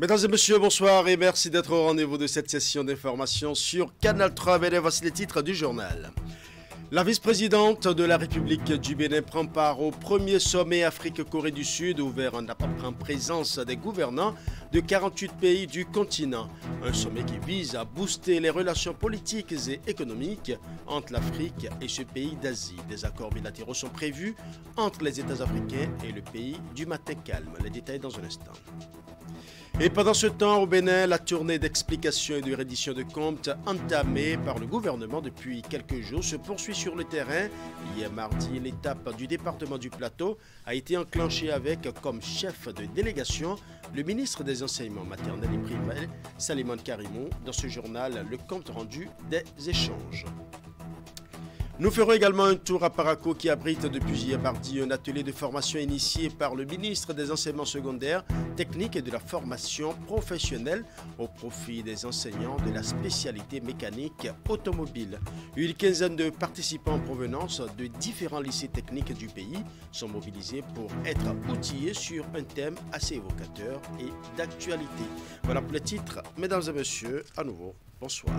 Mesdames et messieurs, bonsoir et merci d'être au rendez-vous de cette session d'information sur Canal 3. Bénin, voici les titres du journal. La vice-présidente de la République du Bénin prend part au premier sommet Afrique-Corée du Sud ouvert en présence des gouvernants de 48 pays du continent. Un sommet qui vise à booster les relations politiques et économiques entre l'Afrique et ce pays d'Asie. Des accords bilatéraux sont prévus entre les États africains et le pays du matin calme. Les détails dans un instant. Et pendant ce temps, au Bénin, la tournée d'explication et de reddition de comptes entamée par le gouvernement depuis quelques jours se poursuit sur le terrain. Hier mardi, l'étape du département du Plateau a été enclenchée avec comme chef de délégation le ministre des Enseignements maternels et primaires, Salimane Karimou, dans ce journal le compte rendu des échanges. Nous ferons également un tour à Paraco qui abrite depuis hier mardi un atelier de formation initié par le ministre des Enseignements secondaires, techniques et de la formation professionnelle au profit des enseignants de la spécialité mécanique automobile. Une quinzaine de participants en provenance de différents lycées techniques du pays sont mobilisés pour être outillés sur un thème assez évocateur et d'actualité. Voilà pour les titres. Mesdames et messieurs, à nouveau, bonsoir.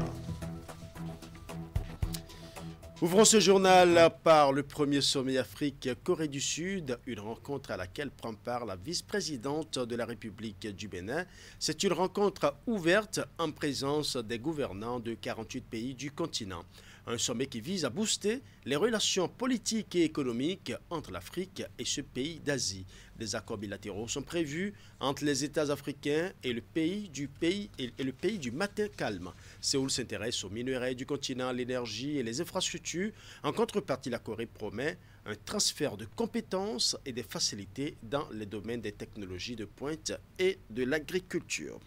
Ouvrons ce journal par le premier sommet Afrique-Corée du Sud, une rencontre à laquelle prend part la vice-présidente de la République du Bénin. C'est une rencontre ouverte en présence des gouvernants de 48 pays du continent. Un sommet qui vise à booster les relations politiques et économiques entre l'Afrique et ce pays d'Asie. Des accords bilatéraux sont prévus entre les États africains et le pays du matin calme. Séoul s'intéresse aux minerais du continent, l'énergie et les infrastructures. En contrepartie, la Corée promet un transfert de compétences et des facilités dans les domaines des technologies de pointe et de l'agriculture.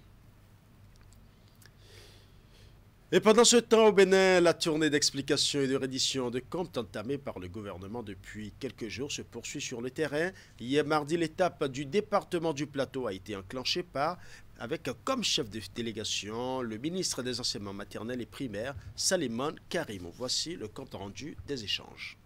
Et pendant ce temps, au Bénin, la tournée d'explication et de reddition de comptes entamée par le gouvernement depuis quelques jours se poursuit sur le terrain. Hier mardi, l'étape du département du Plateau a été enclenchée avec comme chef de délégation le ministre des Enseignements maternels et primaires, Salimane Karimou. Voici le compte rendu des échanges.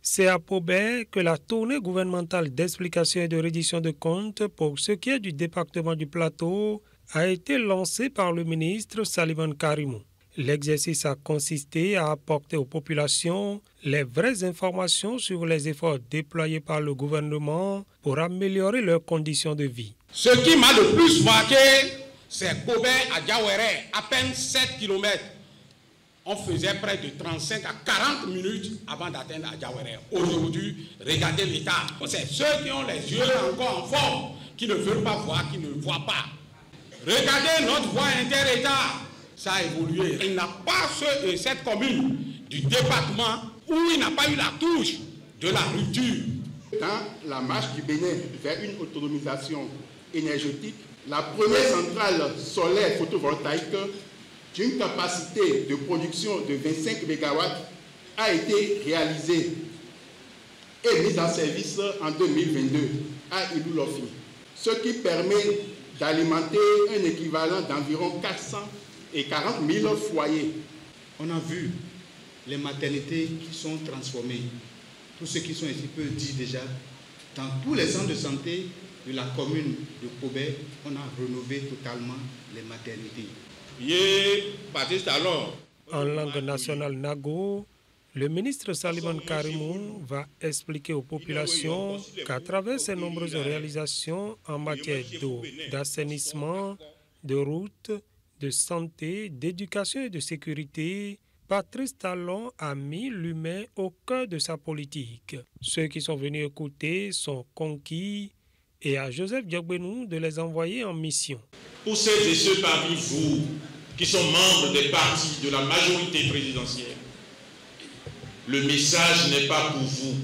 C'est à Pobé que la tournée gouvernementale d'explication et de reddition de comptes pour ce qui est du département du Plateau a été lancée par le ministre Salimane Karimou. L'exercice a consisté à apporter aux populations les vraies informations sur les efforts déployés par le gouvernement pour améliorer leurs conditions de vie. Ce qui m'a le plus marqué, c'est Pobé à Diawéré, à peine 7 km. On faisait près de 35 à 40 minutes avant d'atteindre à Diawéré. Aujourd'hui, regardez l'état. C'est ceux qui ont les yeux encore en forme, qui ne veulent pas voir, qui ne voient pas. Regardez notre voie inter-État, ça a évolué. Il n'y a pas cette commune du département où il n'a pas eu la touche de la rupture. Dans la marche du Bénin vers une autonomisation énergétique, la première centrale solaire photovoltaïque d'une capacité de production de 25 MW a été réalisée et mise en service en 2022 à Ilou-Lofi, ce qui permet d'alimenter un équivalent d'environ 440 000 foyers. On a vu les maternités qui sont transformées. Tous ceux qui sont ici peuvent dire déjà, dans tous les centres de santé de la commune de Pobé, on a rénové totalement les maternités. En langue nationale Nago, le ministre Salimane Karimou va expliquer aux populations qu'à travers ses nombreuses réalisations en matière d'eau, d'assainissement, de routes, de santé, d'éducation et de sécurité, Patrice Talon a mis l'humain au cœur de sa politique. Ceux qui sont venus écouter sont conquis et à Joseph Diogbenou de les envoyer en mission. Pour celles et ceux parmi vous qui sont membres des partis de la majorité présidentielle, le message n'est pas pour vous.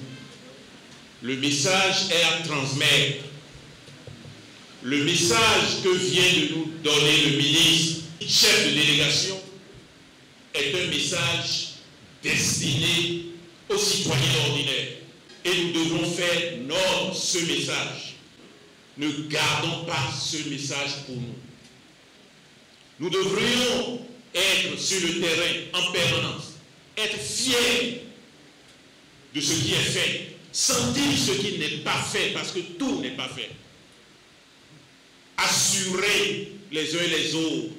Le message est à transmettre. Le message que vient de nous donner le ministre, chef de délégation, est un message destiné aux citoyens ordinaires. Et nous devons faire notre ce message. Ne gardons pas ce message pour nous. Nous devrions être sur le terrain en permanence, être fiers de ce qui est fait, sentir ce qui n'est pas fait, parce que tout n'est pas fait. assurer les uns et les autres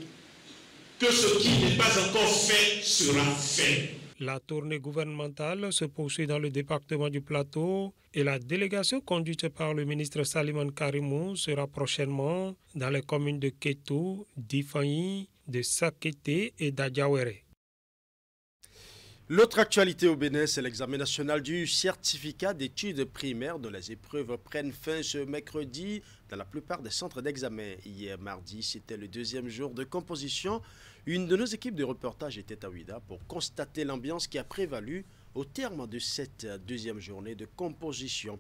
que ce qui n'est pas encore fait sera fait. La tournée gouvernementale se poursuit dans le département du Plateau et la délégation conduite par le ministre Salimane Karimou sera prochainement dans les communes de Kétou, d'Ifanyi, de Sakété et d'Adjawéré. L'autre actualité au Bénin, c'est l'examen national du certificat d'études primaires dont les épreuves prennent fin ce mercredi dans la plupart des centres d'examen. Hier mardi, c'était le deuxième jour de composition. Une de nos équipes de reportage était à Ouida pour constater l'ambiance qui a prévalu au terme de cette deuxième journée de composition.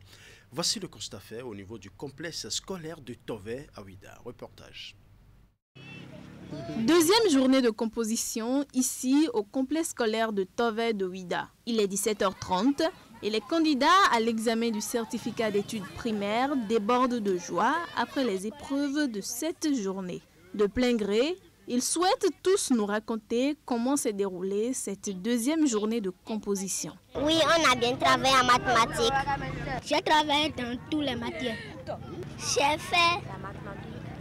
Voici le constat fait au niveau du complexe scolaire de Tové à Ouida. Reportage. Deuxième journée de composition ici au complexe scolaire de Tové de Ouida. Il est 17h30 et les candidats à l'examen du certificat d'études primaires débordent de joie après les épreuves de cette journée. De plein gré, ils souhaitent tous nous raconter comment s'est déroulée cette deuxième journée de composition. Oui, on a bien travaillé en mathématiques. J'ai travaillé dans toutes les matières. J'ai fait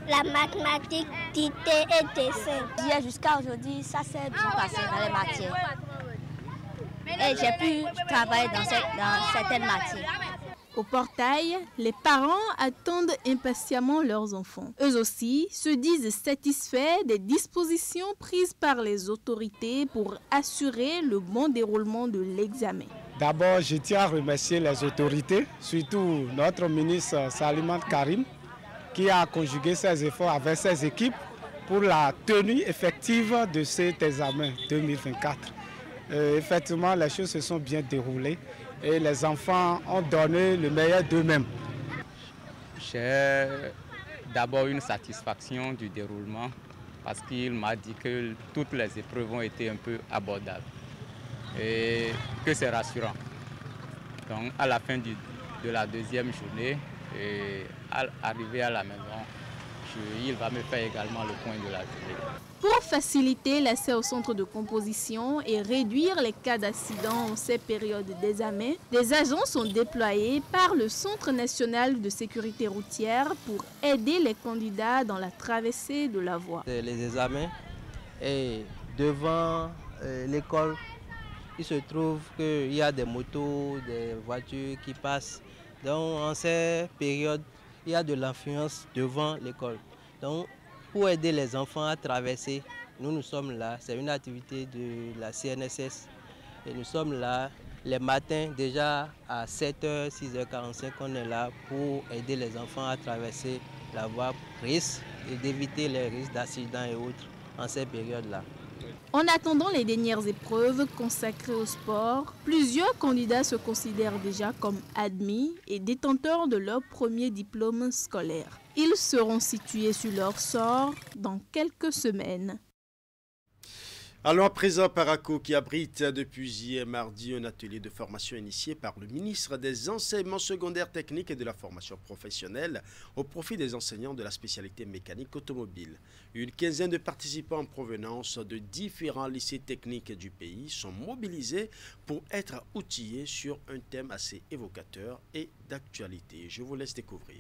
la mathématique, dictée et dessin. Jusqu'à aujourd'hui, ça s'est bien passé dans les matières. Et j'ai pu travailler dans certaines matières. Au portail, les parents attendent impatiemment leurs enfants. Eux aussi se disent satisfaits des dispositions prises par les autorités pour assurer le bon déroulement de l'examen. D'abord, je tiens à remercier les autorités, surtout notre ministre Salimane Karim, qui a conjugué ses efforts avec ses équipes pour la tenue effective de cet examen 2024. Effectivement, les choses se sont bien déroulées et les enfants ont donné le meilleur d'eux-mêmes. J'ai d'abord une satisfaction du déroulement parce qu'il m'a dit que toutes les épreuves ont été un peu abordables et que c'est rassurant. Donc à la fin de la deuxième journée, et arrivé à la maison, il va me faire également le point de la journée. Pour faciliter l'accès au centre de composition et réduire les cas d'accident en ces périodes d'examen, des agents sont déployés par le Centre national de sécurité routière pour aider les candidats dans la traversée de la voie. Les examens et devant l'école, il se trouve qu'il y a des motos, des voitures qui passent. Donc en ces périodes, il y a de l'influence devant l'école. Donc pour aider les enfants à traverser, nous sommes là. C'est une activité de la CNSS. Et nous sommes là les matins déjà à 7h, 6h45, on est là pour aider les enfants à traverser la voie risque et d'éviter les risques d'accidents et autres en ces périodes-là. En attendant les dernières épreuves consacrées au sport, plusieurs candidats se considèrent déjà comme admis et détenteurs de leur premier diplôme scolaire. Ils seront situés sur leur sort dans quelques semaines. Allons à présent Parakou qui abrite depuis hier mardi un atelier de formation initié par le ministre des Enseignements secondaires techniques et de la formation professionnelle au profit des enseignants de la spécialité mécanique automobile. Une quinzaine de participants en provenance de différents lycées techniques du pays sont mobilisés pour être outillés sur un thème assez évocateur et d'actualité. Je vous laisse découvrir.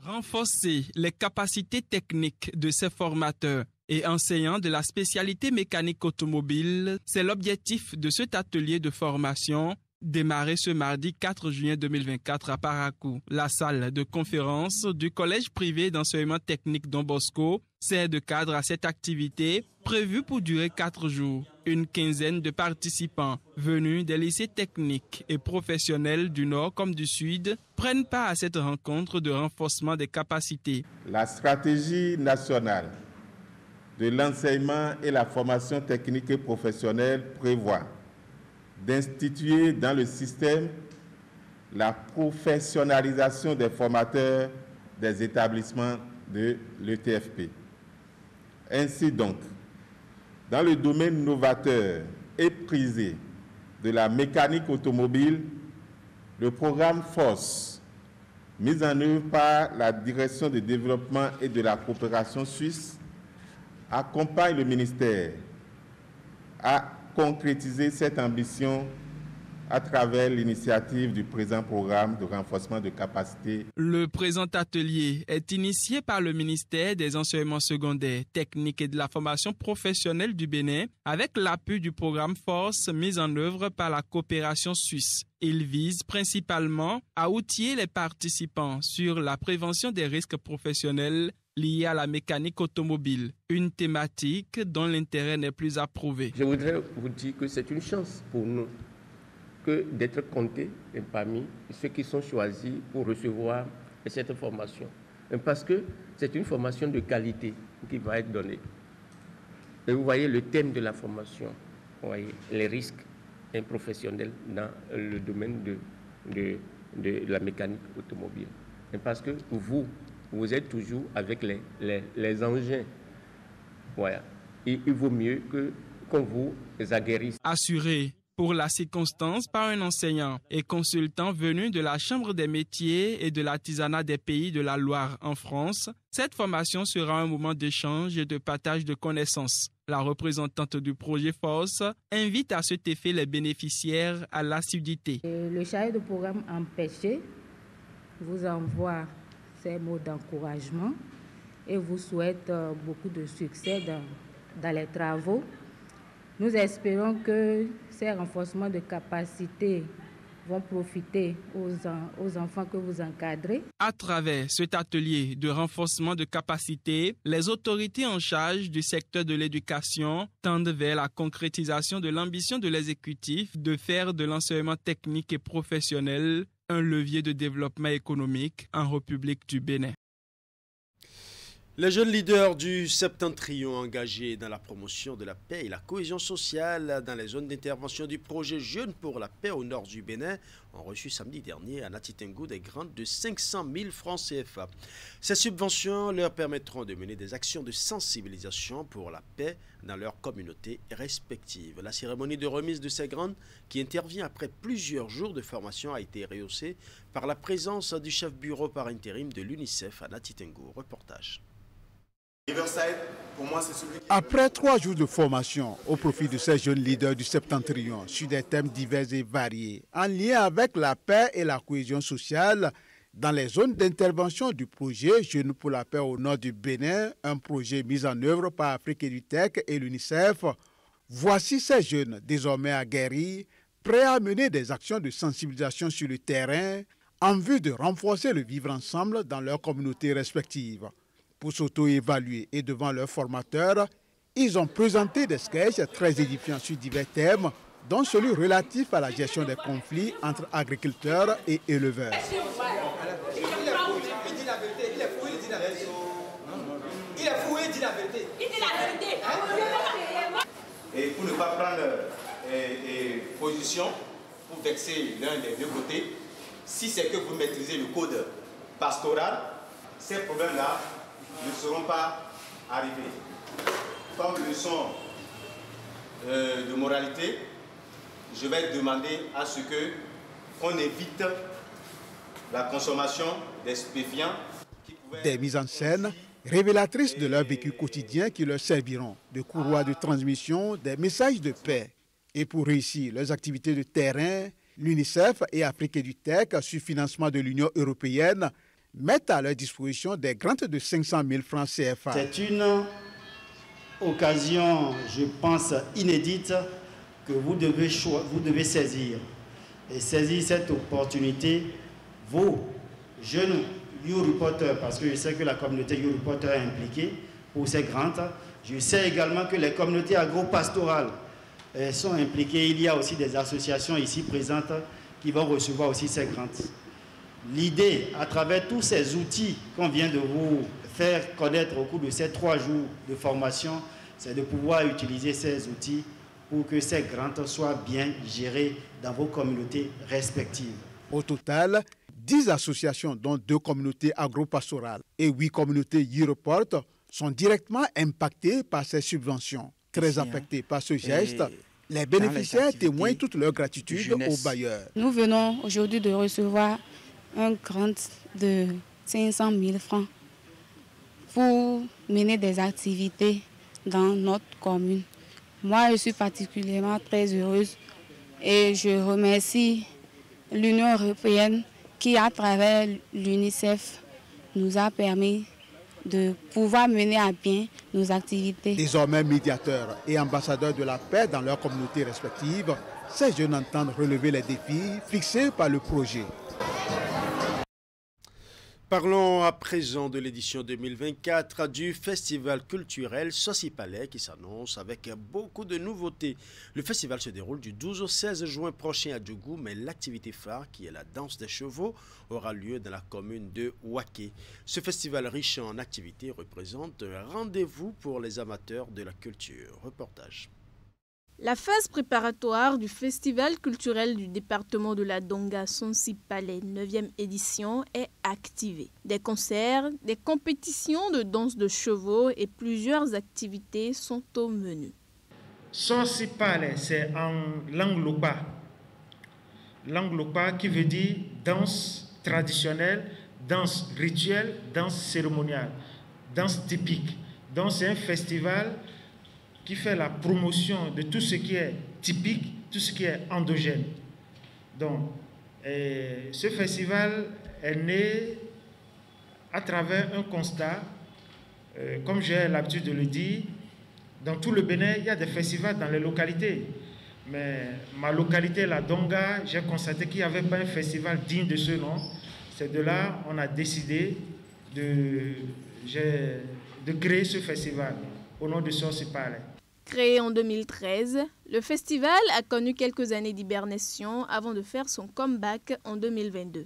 Renforcer les capacités techniques de ces formateurs et enseignants de la spécialité mécanique automobile, c'est l'objectif de cet atelier de formation démarré ce mardi 4 juin 2024 à Parakou. La salle de conférence du collège privé d'enseignement technique Don Bosco sert de cadre à cette activité prévue pour durer 4 jours. Une quinzaine de participants venus des lycées techniques et professionnels du Nord comme du Sud prennent part à cette rencontre de renforcement des capacités. La stratégie nationale de l'enseignement et la formation technique et professionnelle prévoit d'instituer dans le système la professionnalisation des formateurs des établissements de l'ETFP. Ainsi donc, dans le domaine novateur et prisé de la mécanique automobile, le programme FORCE, mis en œuvre par la Direction de développement et de la coopération suisse, accompagne le ministère à concrétiser cette ambition à travers l'initiative du présent programme de renforcement de capacité. Le présent atelier est initié par le ministère des Enseignements secondaires, techniques et de la formation professionnelle du Bénin avec l'appui du programme Force mis en œuvre par la coopération suisse. Il vise principalement à outiller les participants sur la prévention des risques professionnels liés à la mécanique automobile, une thématique dont l'intérêt n'est plus approuvé. Je voudrais vous dire que c'est une chance pour nous que d'être comptés parmi ceux qui sont choisis pour recevoir cette formation. Parce que c'est une formation de qualité qui va être donnée. Et vous voyez le thème de la formation, vous voyez, les risques professionnels dans le domaine de la mécanique automobile. Et parce que vous êtes toujours avec les engins. Voilà. Et il vaut mieux qu'on vous aguerrisse. Assuré pour la circonstance par un enseignant et consultant venu de la Chambre des métiers et de l'artisanat des pays de la Loire en France, cette formation sera un moment d'échange et de partage de connaissances. La représentante du projet Force invite à cet effet les bénéficiaires à l'assiduité. Le chargé de programme empêché vous envoie ces mots d'encouragement et vous souhaite beaucoup de succès dans les travaux. Nous espérons que ces renforcements de capacité vont profiter aux enfants que vous encadrez. À travers cet atelier de renforcement de capacité, les autorités en charge du secteur de l'éducation tendent vers la concrétisation de l'ambition de l'exécutif de faire de l'enseignement technique et professionnel un levier de développement économique en République du Bénin. Les jeunes leaders du Septentrion engagés dans la promotion de la paix et la cohésion sociale dans les zones d'intervention du projet Jeunes pour la paix au nord du Bénin ont reçu samedi dernier à Nati Tengu des grants de 500 000 francs CFA. Ces subventions leur permettront de mener des actions de sensibilisation pour la paix dans leurs communautés respectives. La cérémonie de remise de ces grants, qui intervient après plusieurs jours de formation, a été rehaussée par la présence du chef bureau par intérim de l'UNICEF à Nati Tengu. Reportage. Après 3 jours de formation au profit de ces jeunes leaders du Septentrion sur des thèmes divers et variés, en lien avec la paix et la cohésion sociale dans les zones d'intervention du projet Jeunes pour la paix au nord du Bénin, un projet mis en œuvre par Afrique EduTech et l'UNICEF, voici ces jeunes désormais aguerris, prêts à mener des actions de sensibilisation sur le terrain en vue de renforcer le vivre ensemble dans leurs communautés respectives. Pour s'auto-évaluer et devant leurs formateurs, ils ont présenté des sketchs très édifiants sur divers thèmes, dont celui relatif à la gestion des conflits entre agriculteurs et éleveurs. Et pour ne pas prendre position, pour vexer l'un des deux côtés, si c'est que vous maîtrisez le code pastoral, ces problèmes-là ne seront pas arrivés. Comme leçon de moralité, je vais demander à ce qu'on évite la consommation des stupéfiants. Des mises en scène révélatrices de leur vécu quotidien qui leur serviront de courroie de transmission des messages de paix. Et pour réussir leurs activités de terrain, l'UNICEF et Afrique EduTech, sur financement de l'Union européenne, mettent à leur disposition des grants de 500 000 francs CFA. C'est une occasion, je pense, inédite que vous devez saisir. Et saisir cette opportunité, vos jeunes YouReporters, parce que je sais que la communauté YouReporter est impliquée pour ces grants. Je sais également que les communautés agro-pastorales sont impliquées. Il y a aussi des associations ici présentes qui vont recevoir aussi ces grants. L'idée, à travers tous ces outils qu'on vient de vous faire connaître au cours de ces 3 jours de formation, c'est de pouvoir utiliser ces outils pour que ces grants soient bien gérés dans vos communautés respectives. Au total, 10 associations, dont 2 communautés agro-pastorales et 8 communautés YouReport, sont directement impactées par ces subventions. Très affectées par ce geste, les bénéficiaires témoignent toute leur gratitude aux bailleurs. Nous venons aujourd'hui de recevoir un grant de 500 000 francs pour mener des activités dans notre commune. Moi, je suis particulièrement très heureuse Et je remercie l'Union européenne qui, à travers l'UNICEF, nous a permis de pouvoir mener à bien nos activités. Désormais médiateurs et ambassadeurs de la paix dans leurs communautés respectives, ces jeunes entendent relever les défis fixés par le projet. Parlons à présent de l'édition 2024 du festival culturel Sossi-Palais qui s'annonce avec beaucoup de nouveautés. Le festival se déroule du 12 au 16 juin prochain à Djougou, mais l'activité phare, qui est la danse des chevaux, aura lieu dans la commune de Ouaké. Ce festival riche en activités représente un rendez-vous pour les amateurs de la culture. Reportage. La phase préparatoire du festival culturel du département de la Donga Sossi-Palais 9e édition est activée. Des concerts, des compétitions de danse de chevaux et plusieurs activités sont au menu. Sossi-Palais, c'est en langue lopa. Langue lopa qui veut dire danse traditionnelle, danse rituelle, danse cérémoniale, danse typique. Donc c'est un festival qui fait la promotion de tout ce qui est typique, tout ce qui est endogène. Donc, ce festival est né à travers un constat, comme j'ai l'habitude de le dire, dans tout le Bénin, il y a des festivals dans les localités. Mais ma localité, la Donga, j'ai constaté qu'il n'y avait pas un festival digne de ce nom. C'est de là qu'on a décidé de créer ce festival au nom de Sossi-Palais. Créé en 2013, le festival a connu quelques années d'hibernation avant de faire son comeback en 2022.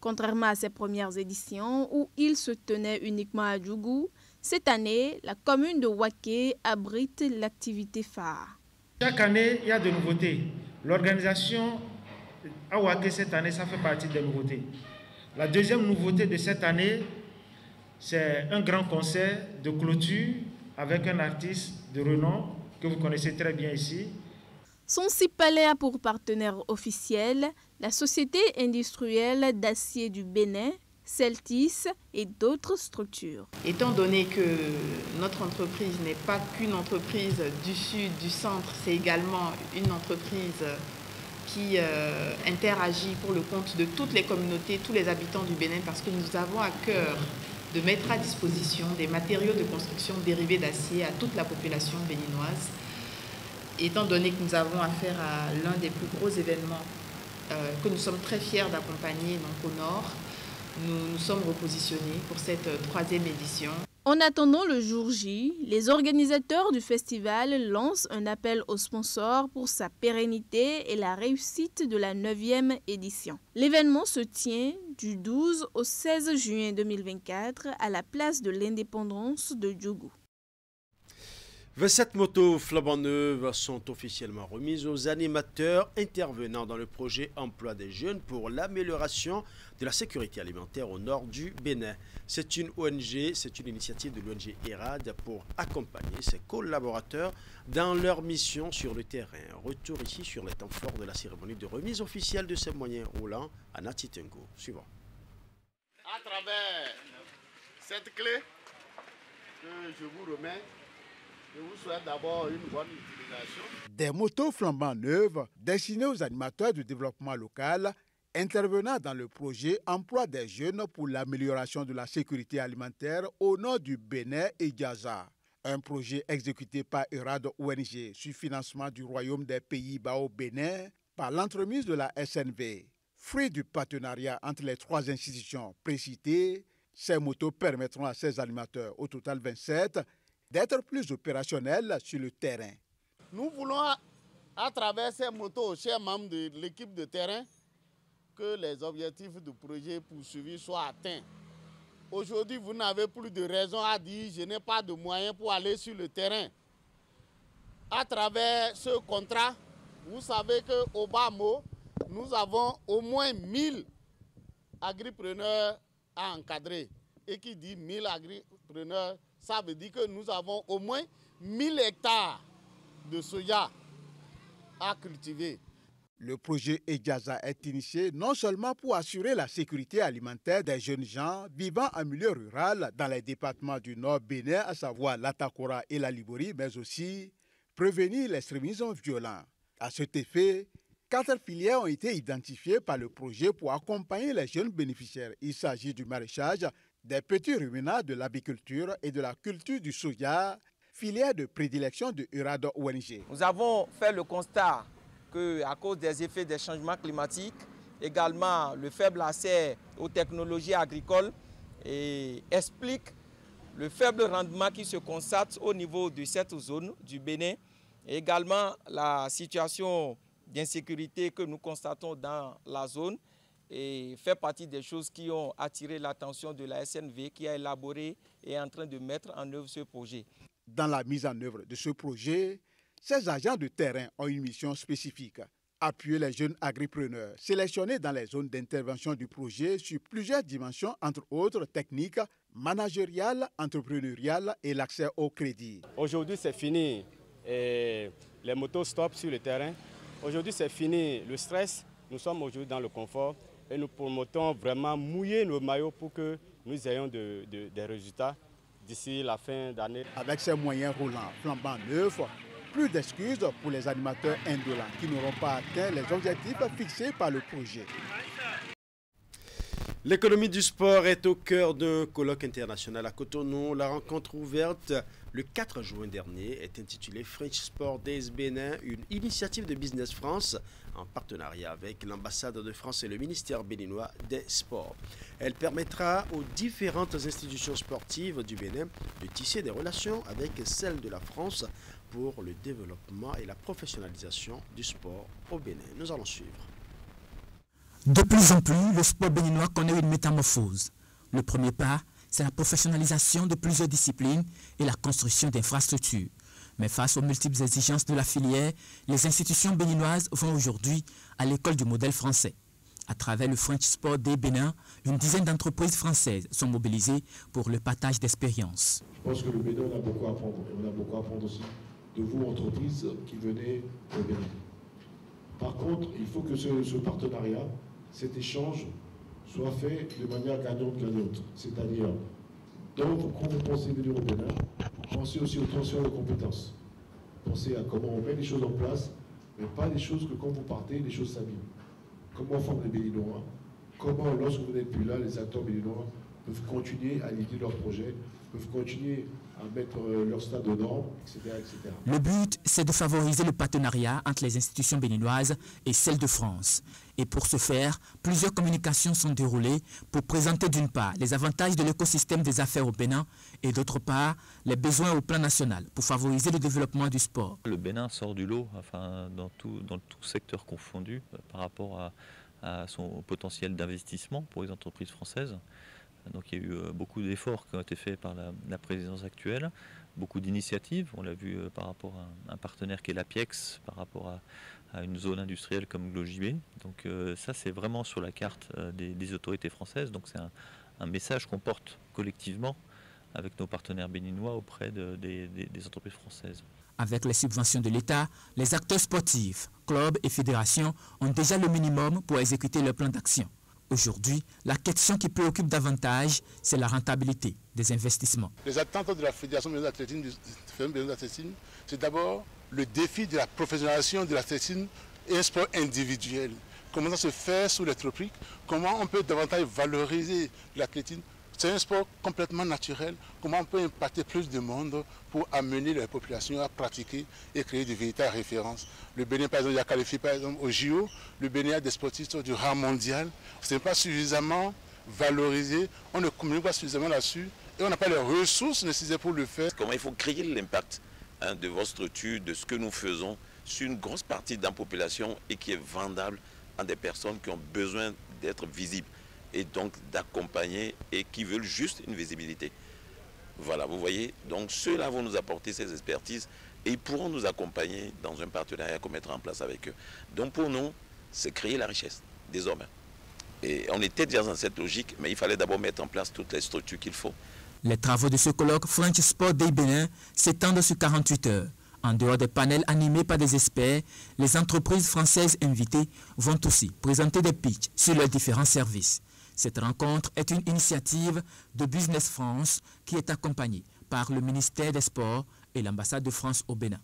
Contrairement à ses premières éditions où il se tenait uniquement à Djougou, cette année, la commune de Ouaké abrite l'activité phare. Chaque année, il y a de nouveautés. L'organisation à Ouaké cette année, ça fait partie des nouveautés. La deuxième nouveauté de cette année, c'est un grand concert de clôture avec un artiste de renom que vous connaissez très bien ici. Sossi-Palais a pour partenaire officiel la Société industrielle d'acier du Bénin, Celtis et d'autres structures. Étant donné que notre entreprise n'est pas qu'une entreprise du sud, du centre, c'est également une entreprise qui interagit pour le compte de toutes les communautés, tous les habitants du Bénin, parce que nous avons à cœur de mettre à disposition des matériaux de construction dérivés d'acier à toute la population béninoise. Étant donné que nous avons affaire à l'un des plus gros événements que nous sommes très fiers d'accompagner donc au Nord, nous nous sommes repositionnés pour cette 3e édition. En attendant le jour J, les organisateurs du festival lancent un appel aux sponsors pour sa pérennité et la réussite de la 9e édition. L'événement se tient du 12 au 16 juin 2024 à la place de l'Indépendance de Djougou. 27 motos flambant neuves sont officiellement remises aux animateurs intervenant dans le projet Emploi des jeunes pour l'amélioration de la sécurité alimentaire au nord du Bénin. C'est une ONG, c'est une initiative de l'ONG ERAD pour accompagner ses collaborateurs dans leur mission sur le terrain. Retour ici sur les temps forts de la cérémonie de remise officielle de ces moyens roulants à Natitengo. Suivant. À travers cette clé que je vous remets, je vous souhaite d'abord une bonne utilisation. Des motos flambant neuves destinées aux animateurs du développement local intervenant dans le projet Emploi des jeunes pour l'amélioration de la sécurité alimentaire au nord du Bénin et Gaza. Un projet exécuté par ERAD ONG sur financement du Royaume des Pays-Bas au Bénin par l'entremise de la SNV. Fruit du partenariat entre les 3 institutions précitées, ces motos permettront à ces animateurs, au total 27, d'être plus opérationnels sur le terrain. Nous voulons, à travers ces motos, chers membres de l'équipe de terrain, que les objectifs du projet poursuivis soient atteints. Aujourd'hui, vous n'avez plus de raison à dire « je n'ai pas de moyens pour aller sur le terrain ». À travers ce contrat, vous savez qu'au Bas-Mot, nous avons au moins 1000 agripreneurs à encadrer. Et qui dit 1000 agripreneurs, ça veut dire que nous avons au moins 1000 hectares de soja à cultiver. Le projet Ejaza est initié non seulement pour assurer la sécurité alimentaire des jeunes gens vivant en milieu rural dans les départements du Nord Bénin, à savoir l'Atakora et la Libori, mais aussi prévenir l'extrémisme violent. À cet effet, 4 filières ont été identifiées par le projet pour accompagner les jeunes bénéficiaires. Il s'agit du maraîchage, des petits ruminants, de l'apiculture et de la culture du soja, filière de prédilection de Urado ONG. Nous avons fait le constat qu'à cause des effets des changements climatiques, également le faible accès aux technologies agricoles explique le faible rendement qui se constate au niveau de cette zone du Bénin, et également la situation d'insécurité que nous constatons dans la zone et fait partie des choses qui ont attiré l'attention de la SNV qui a élaboré et est en train de mettre en œuvre ce projet. Dans la mise en œuvre de ce projet, ces agents de terrain ont une mission spécifique: appuyer les jeunes agripreneurs sélectionnés dans les zones d'intervention du projet sur plusieurs dimensions, entre autres techniques, managériales, entrepreneuriales et l'accès au crédit. Aujourd'hui, c'est fini les motos stop sur le terrain. Aujourd'hui, c'est fini le stress. Nous sommes aujourd'hui dans le confort et nous promotons vraiment mouiller nos maillots pour que nous ayons des résultats d'ici la fin d'année. Avec ces moyens roulants flambant neufs, plus d'excuses pour les animateurs indolents qui n'auront pas atteint les objectifs fixés par le projet. L'économie du sport est au cœur d'un colloque international à Cotonou. La rencontre ouverte le 4 juin dernier est intitulée French Sport Days Bénin, une initiative de Business France en partenariat avec l'ambassade de France et le ministère béninois des Sports. Elle permettra aux différentes institutions sportives du Bénin de tisser des relations avec celles de la France pour le développement et la professionnalisation du sport au Bénin. Nous allons suivre. De plus en plus, le sport béninois connaît une métamorphose. Le premier pas, c'est la professionnalisation de plusieurs disciplines et la construction d'infrastructures. Mais face aux multiples exigences de la filière, les institutions béninoises vont aujourd'hui à l'école du modèle français. À travers le French Sport Day Bénin, une dizaine d'entreprises françaises sont mobilisées pour le partage d'expériences. Je pense que le Bénin, on a beaucoup à apprendre. Et on a beaucoup à apprendre aussi de vous, entreprises, qui venez au Bénin. Par contre, il faut que ce partenariat, cet échange, soit fait de manière gagnante-gagnante. C'est-à-dire, quand vous pensez venir au Bénin, pensez aussi au transfert de compétences. Pensez à comment on met les choses en place, mais pas des choses que quand vous partez, les choses s'abîment. Comment forment les Béninois, comment, lorsque vous n'êtes plus là, les acteurs béninois peuvent continuer à lider leurs projets, peuvent continuer à mettre leur stade aux normes, etc., etc. Le but, c'est de favoriser le partenariat entre les institutions béninoises et celles de France. Et pour ce faire, plusieurs communications sont déroulées pour présenter d'une part les avantages de l'écosystème des affaires au Bénin et d'autre part les besoins au plan national pour favoriser le développement du sport. Le Bénin sort du lot, enfin, dans tout secteur confondu par rapport à son potentiel d'investissement pour les entreprises françaises. Donc il y a eu beaucoup d'efforts qui ont été faits par la présidence actuelle, beaucoup d'initiatives, on l'a vu par rapport à un partenaire qui est l'APIEX, par rapport à une zone industrielle comme GloJB. Donc ça c'est vraiment sur la carte des autorités françaises, donc c'est un message qu'on porte collectivement avec nos partenaires béninois auprès des entreprises françaises. Avec les subventions de l'État, les acteurs sportifs, clubs et fédérations ont déjà le minimum pour exécuter leur plan d'action. Aujourd'hui, la question qui préoccupe davantage, c'est la rentabilité des investissements. Les attentes de la Fédération béninoise d'athlétisme, c'est d'abord le défi de la professionnalisation de l'athlétisme et un sport individuel. Comment ça se fait sous les tropiques? Comment on peut davantage valoriser l'athlétisme? C'est un sport complètement naturel. Comment on peut impacter plus de monde pour amener la population à pratiquer et créer de véritables références? Le Bénin, par exemple, il a qualifié par exemple au JO. Le Bénin a des sportifs du rang mondial. Ce n'est pas suffisamment valorisé. On ne communique pas suffisamment là-dessus. Et on n'a pas les ressources nécessaires pour le faire. Comment il faut créer l'impact de votre structure, de ce que nous faisons sur une grosse partie de la population et qui est vendable à des personnes qui ont besoin d'être visibles et donc d'accompagner et qui veulent juste une visibilité. Voilà, vous voyez, donc ceux-là vont nous apporter ces expertises et ils pourront nous accompagner dans un partenariat qu'on mettra en place avec eux. Donc pour nous, c'est créer la richesse, désormais. Et on était déjà dans cette logique, mais il fallait d'abord mettre en place toutes les structures qu'il faut. Les travaux de ce colloque French Sport Day Bénin s'étendent sur 48 heures. En dehors des panels animés par des experts, les entreprises françaises invitées vont aussi présenter des pitchs sur leurs différents services. Cette rencontre est une initiative de Business France qui est accompagnée par le ministère des Sports et l'ambassade de France au Bénin.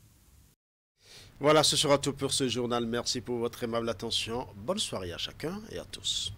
Voilà, ce sera tout pour ce journal. Merci pour votre aimable attention. Bonne soirée à chacun et à tous.